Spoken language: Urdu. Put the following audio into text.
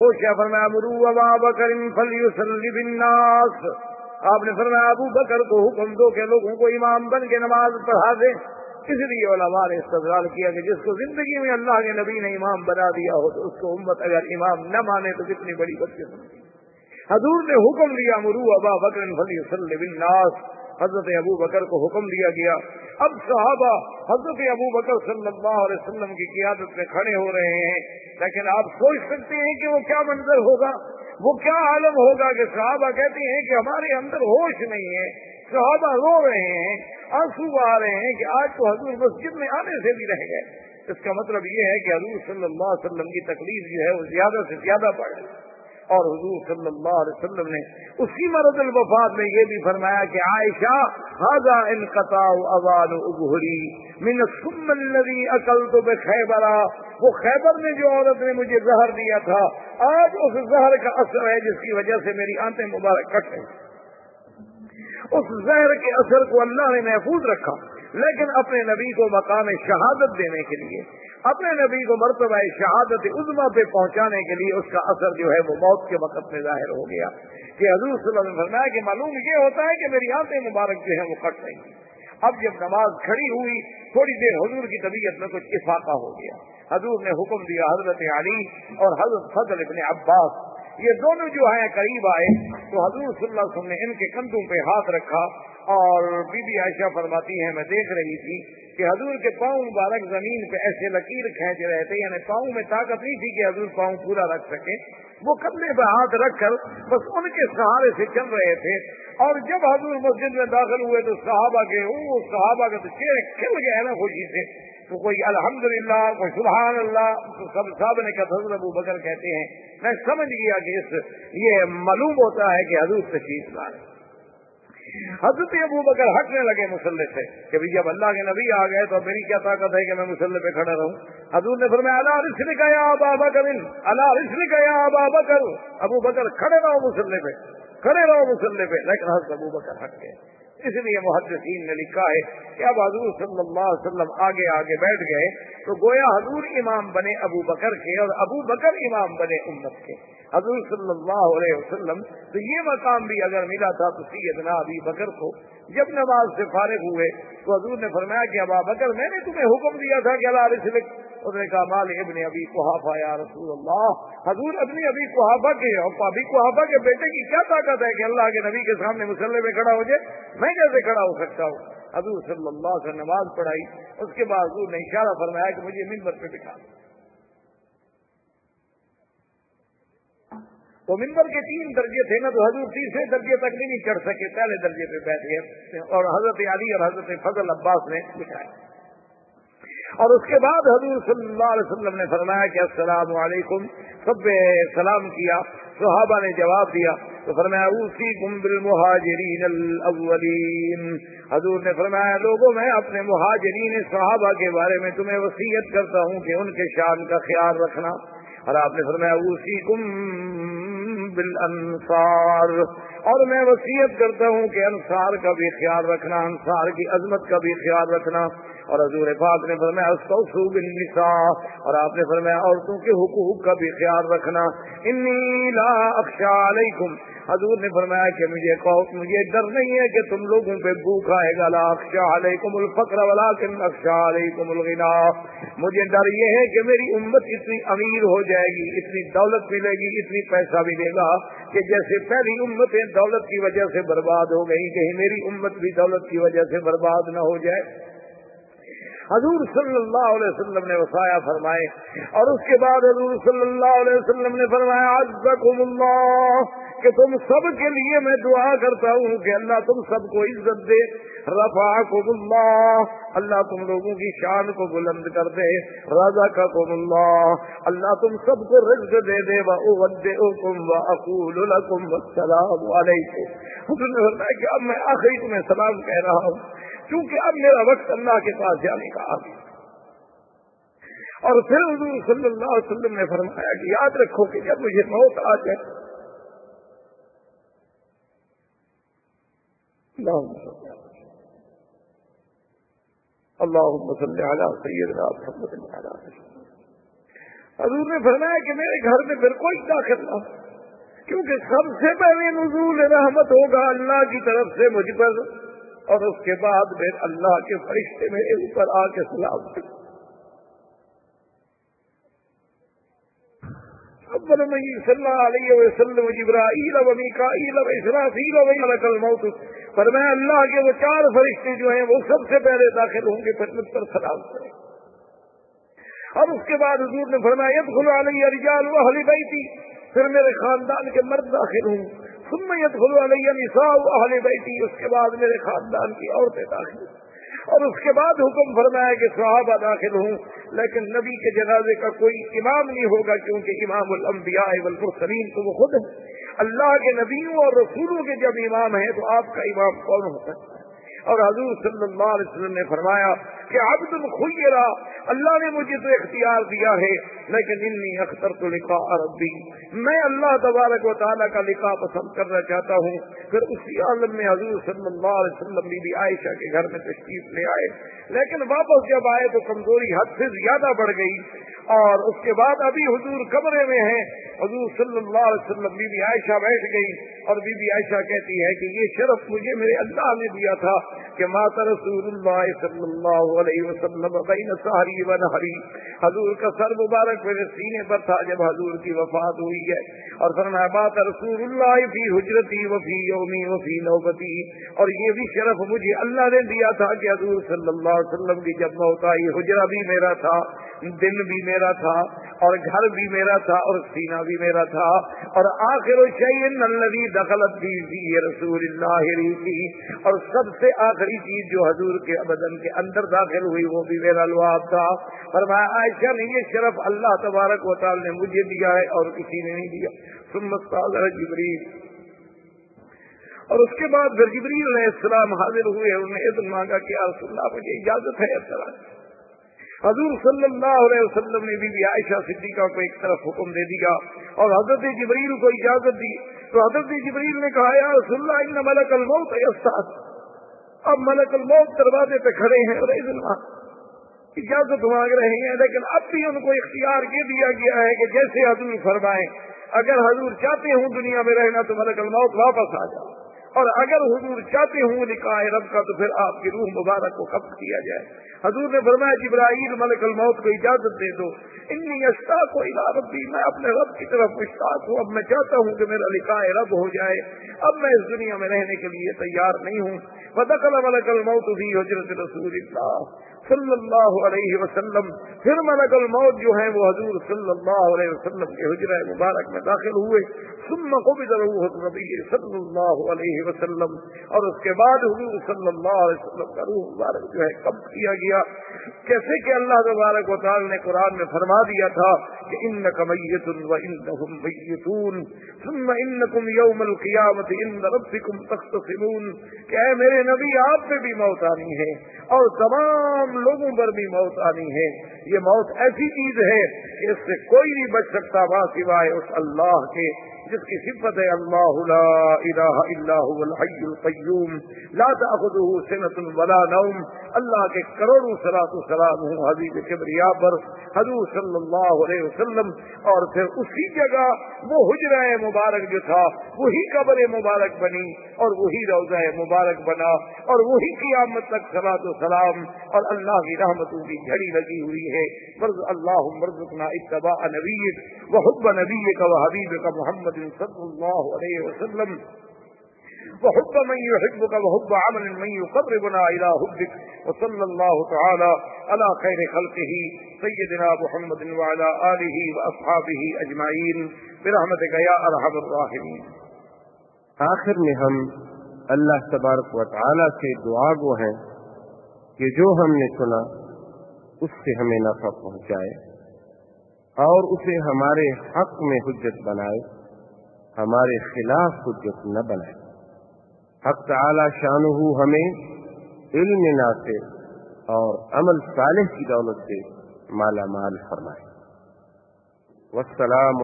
تو کیا فرمایا مرو ابا بکر فلیصلی بالناس، آپ نے فرمایا ابو بکر کو حکم دو کہ لوگوں کو امام بن کے نماز پڑھا دے. اس لیے علماء نے استدلال کیا کہ جس کو زندگی میں اللہ کے نبی نے امام بنا دیا ہو تو اس کو امت اگر امام نہ مانے تو کتنی بڑی بدقسمتی. حضور نے حکم دیا مرو ابا بکر فلیصلی بالناس، حضرت ابو بکر کو حکم دیا گیا. اب صحابہ حضرت ابو بکر صلی اللہ علیہ وسلم کی قیادت میں کھڑے ہو رہے ہیں، لیکن آپ سوچ سکتے ہیں کہ وہ کیا منظر ہوگا، وہ کیا عالم ہوگا کہ صحابہ کہتے ہیں کہ ہمارے اندر ہوش نہیں ہے، صحابہ رو رہے ہیں، آنسو آ رہے ہیں کہ آج تو حضور مسجد میں آنے سے بھی رہ گئے. اس کا مطلب یہ ہے کہ حضور صلی اللہ علیہ وسلم کی تکلیف جو ہے وہ زیادہ سے زیادہ بڑھ گئی. اور حضور صلی اللہ علیہ وسلم نے اسی مرض الوفات میں یہ بھی فرمایا کہ عائشہ ھذا انقطاع اوان ابہری من السم الذی اکلت بخیبر، وہ خیبر میں جو عورت نے مجھے زہر دیا تھا آج اس زہر کا اثر ہے جس کی وجہ سے میری آنتیں مبارک کٹ گئی. اس زہر کے اثر کو اللہ نے محفوظ رکھا، لیکن اپنے نبی کو مقام شہادت دینے کے لیے، اپنے نبی کو مرتبہ شہادت عظمیٰ پہ پہنچانے کے لیے اس کا اثر جو ہے وہ موت کے وقت میں ظاہر ہو گیا کہ حضور صلی اللہ علیہ وسلم نے فرمایا کہ معلوم یہ ہوتا ہے کہ میری آنتیں مبارک جو ہے وہ کٹ گئی. اب جب نماز کھڑی ہوئی تھوڑی دیر حضور کی طبیعت میں کچھ افاقہ ہو گیا. حضور نے حکم دیا حضرت علی اور حضرت فضل ابن عباس یہ دونوں جو ہیں قریب آئے تو حضور صلی اللہ علیہ وسلم نے ان کے کندھوں پہ ہاتھ رکھا. اور بی بی عائشہ فرماتی ہیں میں دیکھ رہی تھی کہ حضور کے پاؤں مبارک زمین پہ ایسے لکیر کھینچ رہے تھے، یعنی پاؤں میں طاقت نہیں تھی کہ حضور پاؤں پورا رکھ سکے، وہ کندھے پہ ہاتھ رکھ کر بس ان کے سہارے سے چل رہے تھے. اور جب حضور مسجد میں داخل ہوئے تو صحابہ کے تو چہرے کھل گئے نا خوشی سے، تو کوئی الحمدللہ کوئی سبحان اللہ، تو سب صاحب نے کہا حضرت ابو بکر کہتے ہیں میں سمجھ گیا کہ یہ معلوم ہوتا ہے کہ حضور تشریف لا رہے. حضرت ابو بکر ہٹنے لگے مصلی سے کہ جب اللہ کے نبی آ گئے تو میری کیا طاقت ہے کہ میں مصلی پہ کھڑا رہوں. حضور نے فرمایا الا رسلک یا ابا بکر، الا رسلک یا ابا بکر، ابو بکر کھڑے رہو مصلی پہ، کھڑے رہو مصلی پہ. لیکن حضرت ابو بکر ہٹ گئے. اس لیے محدثین نے لکھا ہے کہ اب حضور صلی اللہ علیہ وسلم آگے آگے بیٹھ گئے تو گویا حضور امام بنے ابو بکر کے اور ابو بکر امام بنے امت کے. حضور صلی اللہ علیہ وسلم تو یہ مقام بھی اگر ملا تھا تو سیدنا ابی بکر کو جب نماز سے فارغ ہوئے تو حضور نے فرمایا کہ ابا بکر میں نے تمہیں حکم دیا تھا کہ اللہ رسلک، انہوں نے کہا مال ابن ابی قحافہ یا رسول اللہ، حضور ابن ابی قحافہ کے اور ابی قحافہ کے بیٹے کی کیا طاقت ہے کہ اللہ کے نبی کے سامنے مصلی میں کھڑا ہو جائے، میں کیسے کھڑا ہو سکتا ہوں. حضور صلی اللہ علیہ وسلم نماز پڑھائی، اس کے بعد حضور نے اشارہ فرمایا کہ مجھے منبر پہ بٹھا. تو منبر کے 3 درجے تھے نا، تو حضور تیسرے درجے تک نہیں چڑھ سکے، پہلے درجے پہ بیٹھ گئے اور حضرت علی اور حضرت فضل عباس نے بٹھایا. اور اس کے بعد حضور صلی اللہ علیہ وسلم نے فرمایا کہ السلام علیکم، سب سلام کیا، صحابہ نے جواب دیا تو فرمایا اوصیکم بالمہاجرین الاولین، حضور نے فرمایا لوگوں میں اپنے مہاجرین صحابہ کے بارے میں تمہیں وصیت کرتا ہوں کہ ان کے شان کا خیال رکھنا. اور آپ نے فرمایا اوصیکم بالانصار، اور میں وصیت کرتا ہوں کہ انصار کا بھی خیال رکھنا، انصار کی عظمت کا بھی خیال رکھنا. اور حضور پاک نے فرمایا استوصوا بالنساء، اور آپ نے فرمایا عورتوں کے حقوق کا بھی خیال رکھنا. انی لا اخشى علیکم، حضور نے فرمایا کہ مجھے ڈر نہیں ہے کہ تم لوگوں پہ بھوک آئے گا. لا اخشى علیکم الفقر ولکن اخشى علیکم الغنى، مجھے ڈر یہ ہے کہ میری امت اتنی امیر ہو جائے گی، اتنی دولت ملے گی، اتنی پیسہ ملے گا کہ جیسے پہلی امتیں دولت کی وجہ سے برباد ہو گئی، کہیں میری امت بھی دولت کی وجہ سے برباد نہ ہو جائے. حضور صلی اللہ علیہ وسلم نے وصایا فرمائے. اور اس کے بعد حضور صلی اللہ علیہ وسلم نے فرمایا عزکم اللہ، کہ تم سب کے لیے میں دعا کرتا ہوں کہ اللہ تم سب کو عزت دے. رفعکم اللہ، اللہ تم لوگوں کی شان کو بلند کر دے. رزقکم اللہ، اللہ تم سب کو رزق دے دے. واودعکم واقول لکم السلام علیکم. حضور نے فرمایا کہ اب میں آخری تمہیں سلام کہہ رہا ہوں کیونکہ اب میرا وقت اللہ کے پاس جانے کا آ گیا. اور پھر حضور صلی اللہ علیہ وسلم نے فرمایا کہ یاد رکھو کہ جب مجھے موت آ جائے اللهم صل على سيدنا محمد وعلى آله حضور نے فرمایا کہ میرے گھر میں پھر کوئی داخل نہ، کیونکہ سب سے پہلے نزول رحمت ہوگا اللہ کی طرف سے مجھ پر، اور اس کے بعد پھر اللہ کے فرشتے میرے اوپر آ کے سلام کریں۔ اول من صلی اللہ علیہ وسلم جبرائیل و میکائیل و اسرافیل و ملک الموت، فرمایا اللہ کے وہ 4 فرشتے جو ہیں وہ سب سے پہلے داخل ہوں گے، پھر مجھ پر سلام کریں۔ اور اس کے بعد حضور نے فرمایا يدخل علی رجال اہل بیتی، پھر میرے خاندان کے مرد داخل ہوں، ثم يدخل علی نساء اہل بیتی، اس کے بعد میرے خاندان کی عورتیں داخل ہوں، اور اس کے بعد حکم فرمایا کہ صحابہ داخل ہوں، لیکن نبی کے جنازے کا کوئی امام نہیں ہوگا، کیونکہ امام الانبیاء والمرسلین تو وہ خود ہیں، اللہ کے نبیوں اور رسولوں کے جب امام ہیں تو آپ کا امام کون ہوتا ہے؟ اور حضور صلی اللہ علیہ وسلم نے فرمایا کہ عبد خیرا، اللہ نے مجھے تو اختیار دیا ہے، لیکن انی اخترت لقاء ربی، میں اللہ تبارک و تعالیٰ کا لقاء پسند کرنا چاہتا ہوں۔ پھر اسی عالم میں حضور صلی اللہ علیہ وسلم بی بی عائشہ کے گھر میں تشریف لے آئے، لیکن واپس جب آئے تو کمزوری حد سے زیادہ بڑھ گئی، اور اس کے بعد ابھی حضور کمرے میں ہیں، حضور صلی اللہ علیہ وسلم بی بی عائشہ بیٹھ گئی، اور بی بی عائشہ کہتی ہے کہ یہ شرف مجھے میرے اللہ نے دیا تھا کہ مات رسول اللہ صلی اللہ علیہ وسلم بین سحری و نحری، حضور کا سر مبارک میرے سینے پر تھا جب حضور کی وفات ہوئی ہے، اور فرمایا مات رسول اللہ فی حجرتی وفی یومی وفی نوبتی، اور یہ بھی شرف مجھے اللہ نے دیا تھا کہ حضور صلی اللہ علیہ وسلم کی جب موت آئی، حجرہ بھی میرا تھا، دن بھی میرا تھا، اور گھر بھی میرا تھا، اور سینہ بھی میرا تھا، اور آخر شیء الذی دخلت فی رسول اللہ ریحی، اور سب سے آخری چیز جو حضور کے بدن کے اندر داخل ہوئی وہ بھی میرا لعاب تھا۔ فرمایا عائشہ نے یہ شرف اللہ تبارک و تعالی نے مجھے دیا ہے اور کسی نے نہیں دیا۔ ثم استأذن جبریل، اور اس کے بعد پھر جبریل علیہ السلام حاضر ہوئے، انہوں نے اذن مانگا کہ یا رسول اللہ مجھے اجازت ہے اس طرح۔ حضور صلی اللہ علیہ وسلم نے بی بی عائشہ صدیقہ کو ایک طرف حکم دے دیا اور حضرت جبریل کو اجازت دی، تو حضرت جبریل نے کہا یا رسول اللہ ان ملک الموت یستأذن، اب ملک الموت دروازے پہ کھڑے ہیں اور اذن اجازت مانگ رہے ہیں، لیکن اب بھی ان کو اختیار یہ دیا گیا ہے کہ جیسے حضور فرمائیں، اگر حضور چاہتے ہوں دنیا میں رہنا تو ملک الموت واپس آ جائے، اور اگر حضور چاہتے ہوں لقاء رب کا تو پھر آپ کی روح مبارک کو قبض کیا جائے۔ حضور نے فرمایا جبرائیل ملک الموت کو اجازت دے دو، انی اشتاق الی ربی، میں اپنے رب کی طرف مشتاق ہوں، اب میں چاہتا ہوں کہ میرا لقاء رب ہو جائے، اب میں اس دنیا میں رہنے کے لیے تیار نہیں ہوں۔ فدخل ملک الموت فی حجرۃ رسول اللہ صلی اللہ علیہ وسلم، پھر ملک الموت جو ہیں وہ حضور صلی اللہ علیہ وسلم کے حجرہ مبارک میں داخل ہوئے، ثم قبض روح النبی صلی اللہ علیہ وسلم، اور اس کے بعد حضور صلی اللہ علیہ وسلم کا روح مبارک جو ہے قبض کیا گیا، جیسے کہ اللہ تبارک و تعالی نے قرآن میں فرما دیا تھا کہ انک میت وانہم میتون ثم انکم یوم القیامۃ عند ربکم تختصمون، کہ اے میرے نبی آپ پہ بھی موت آنی ہے اور تمام لوگوں پر بھی موت آنی ہے، یہ موت ایسی چیز ہے کہ اس سے کوئی نہیں بچ سکتا سوائے اس اللہ کے جس کی صفت ہے اللہ لا الہ الا هو الحی القیوم لا تأخذہ سنۃ ولا نوم، اللہ کے کروڑوں صلاۃ و سلام ہوں حبیب کبریا پر حضور صلی اللہ علیہ وسلم، اور پھر اسی جگہ وہ حجرہ مبارک جو تھا وہی قبر مبارک بنی اور وہی روضہ مبارک بنا اور وہی قیامت تک صلاۃ و سلام اور اللہ کی رحمتوں کی جھڑی لگی ہوئی ہے۔ اللہم ارزقنا اتباع نبیک وحب نبیک وحبیبک محمد صلی اللہ علیہ وسلم وحب من يحبك وحب عمل من يقربنا الى حبك، وصلی اللہ تعالی علی خیر خلقہ سیدنا محمد وعلى آلہ واصحابہ اجمعین برحمتک یا ارحم الراحمین۔ آخر میں ہم اللہ تبارک و تعالی سے دعا گو ہیں کہ جو ہم نے سنا اس سے ہمیں نفع پہنچائے اور اسے ہمارے حق میں حجت بنائے، ہمارے خلاف حجت نہ بنائے۔ حق تعالی شانہ ہمیں علم نافع اور عمل صالح کی دولت سے مالا مال فرمائے۔ والسلام